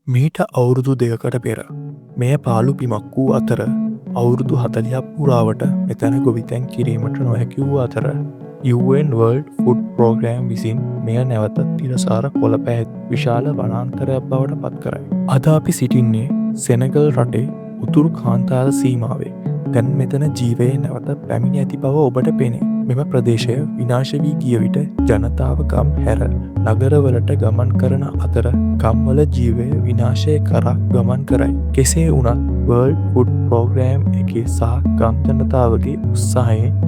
මීට අවුරුදු දෙකකට පෙර මෙය පාලු පිමක් වූ අතර අවුරුදු 40ක් පුරාවට මෙතැන ගොවිතැන් කිරීමට නොහැකි වූ අතර UN World Food Program විසින් මෙය නැවත තිරසාර කොළ පැහැති විශාල වනාන්තරයක් බවට පත් කරයි. අද අපි සිටින්නේ සෙනගල් රටේ උතුරු කාන්තාර සීමාවේ. දැන් මෙතන ජීවයේ නැවත පැමිණ ඇති බව ඔබට පෙනේ. මෙම ප්‍රදේශය විනාශ වී ගිය විට ජනතාව ගම් හැර නගරවලට ගමන් කරන අතර ගම්වල ජීවය විනාශය කරා ගමන් කරයි. කෙසේ වුණත් World Food Program එකේ සහ ගම් ජනතාවගේ උත්සාහයෙන්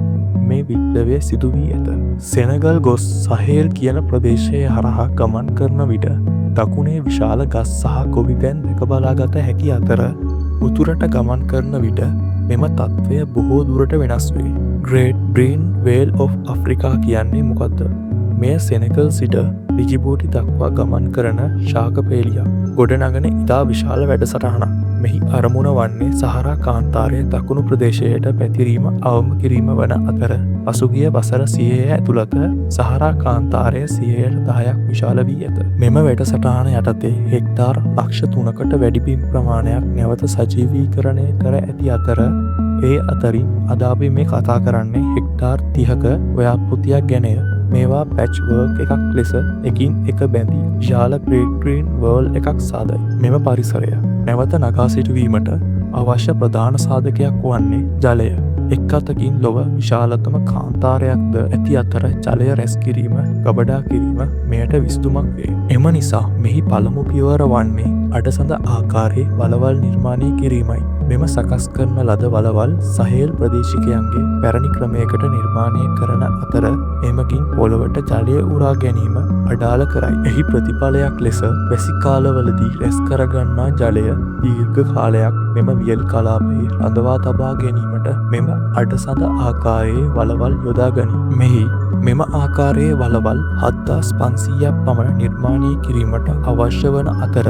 මේ විප්ලවය සිදු වී ඇත. සෙනගල් ගොස් සහේල් කියන ප්‍රදේශය හරහා ගමන් කරන විට දකුණේ විශාල ගස් සහ ගොවිතැන් දැක බලාගත හැකි අතර උතුරට ගමන් කරන විට මෙම තත්ත්වය බොහෝ දුරට වෙනස් වේ. Great Green Whale of Africa කියන්නේ මොකද්ද? මෙය සෙනගල් සිට ඩිජිබූටි දක්වා ගමන් කරන ශාකපේලියක්. ගොඩනගන ඉතා විශාල වැඩසටහනක්. මෙහි අරමුණ වන්නේ සහරා කාන්තාරයේ දකුණු ප්‍රදේශයට පැතිරීම අවම කිරීම වන අතර පසුගිය වසර 100 ඇතුළත සහරා කාන්තාරය 10%ක් විශාල වී ඇත. මෙම වැඩසටහන යටතේ හෙක්ටාර් ලක්ෂ 3කට වැඩි බිම් ප්‍රමාණයක් නැවත සජීවීකරණය කර ඇති අතර ඒ අතරින් අද අපි මේ කතා කරන්නේ හෙක්ටාර් 30ක ව්‍යාපෘතියක් ගැනය. මේවා පැච් වර්ක් එකක් ලෙස එකින් එක බැඳී විශාල Great Green Wall එකක් සාදයි. මෙම පරිසරය නැවත නගා සිටුවීමට අවශ්‍ය ප්‍රධාන සාධකයක් වන්නේ ජලය. එක් අතකින් ලොව විශාලතම කාන්තාරයක්ද ඇති අතර ජලය රැස් කිරීම, ගබඩා කිරීම මෙයට විසඳුමක් වේ. එම නිසා මෙහි පළමු පියවර වන්නේ අඩසඳ ආකාරයේ වලවල් නිර්මාණය කිරීමයි. මෙම සකස් කරන ලද වලවල් සහේල් ප්‍රදේශිකයන්ගේ පැරණි ක්‍රමයකට නිර්මාණය කරන අතර එමකින් පොළවට ජලය උරා ගැනීම අඩාල කරයි. එහි ප්‍රතිඵලයක් ලෙස වැසි කාලවලදී රැස් කරගන්නා ජලය දීර්ඝ කාලයක් මෙම වියලි කලාපයේ රඳවා තබා ගැනීමට මෙම අඩසඳ ආකාරයේ වලවල් යොදා ගනී. මෙම ආකාරයේ වලවල් 7500ක් පමණ නිර්මාණය කිරීමට අවශ්‍ය වන අතර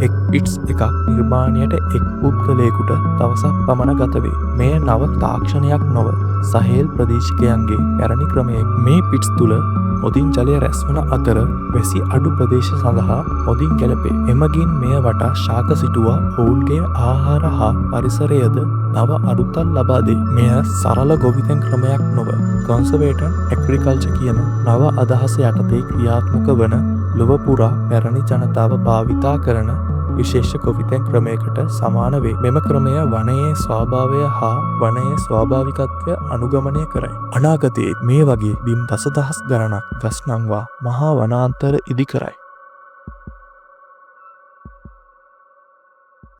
එක් පිට්ස් එකක් නිර්මාණයට එක් පුද්ගලයෙකුට දවසක් පමණ ගත වේ. මෙය නව තාක්ෂණයක් නොව සහේල් ප්‍රදේශිකයන්ගේ පැරණි ක්‍රමයක්. මේ පිට්ස් තුල හොදින් ජලය රැස්වන අතර වැසි අඩු ප්‍රදේශ සඳහා හොදින් ගැලපේ. එමගින් මෙය වටා ශාක සිටුවා ඔවුන්ගේ ආහාර හා පරිසරයද නව අරුතක් ලබා දෙයි. මෙය සරල ගොවිතැන් ක්‍රමයක් නොව කන්සර්වේටඩ් ඇග්‍රිකල්චර් කියන නව අදහස යටතේ ක්‍රියාත්මක වන ලොව පුරා පැරණි ජනතාව භාවිතා කරන විශේෂ ගොවිතැන් ක්‍රමයකට සමාන වේ. මෙම ක්‍රමය වනයේ ස්වභාවය හා වනයේ ස්වාභාවිකත්වය අනුගමනය කරයි. අනාගතයේ මේ වගේ බිම් දසදහස් ගණනක් ගස් නංවා මහා වනාන්තර ඉදි කරයි.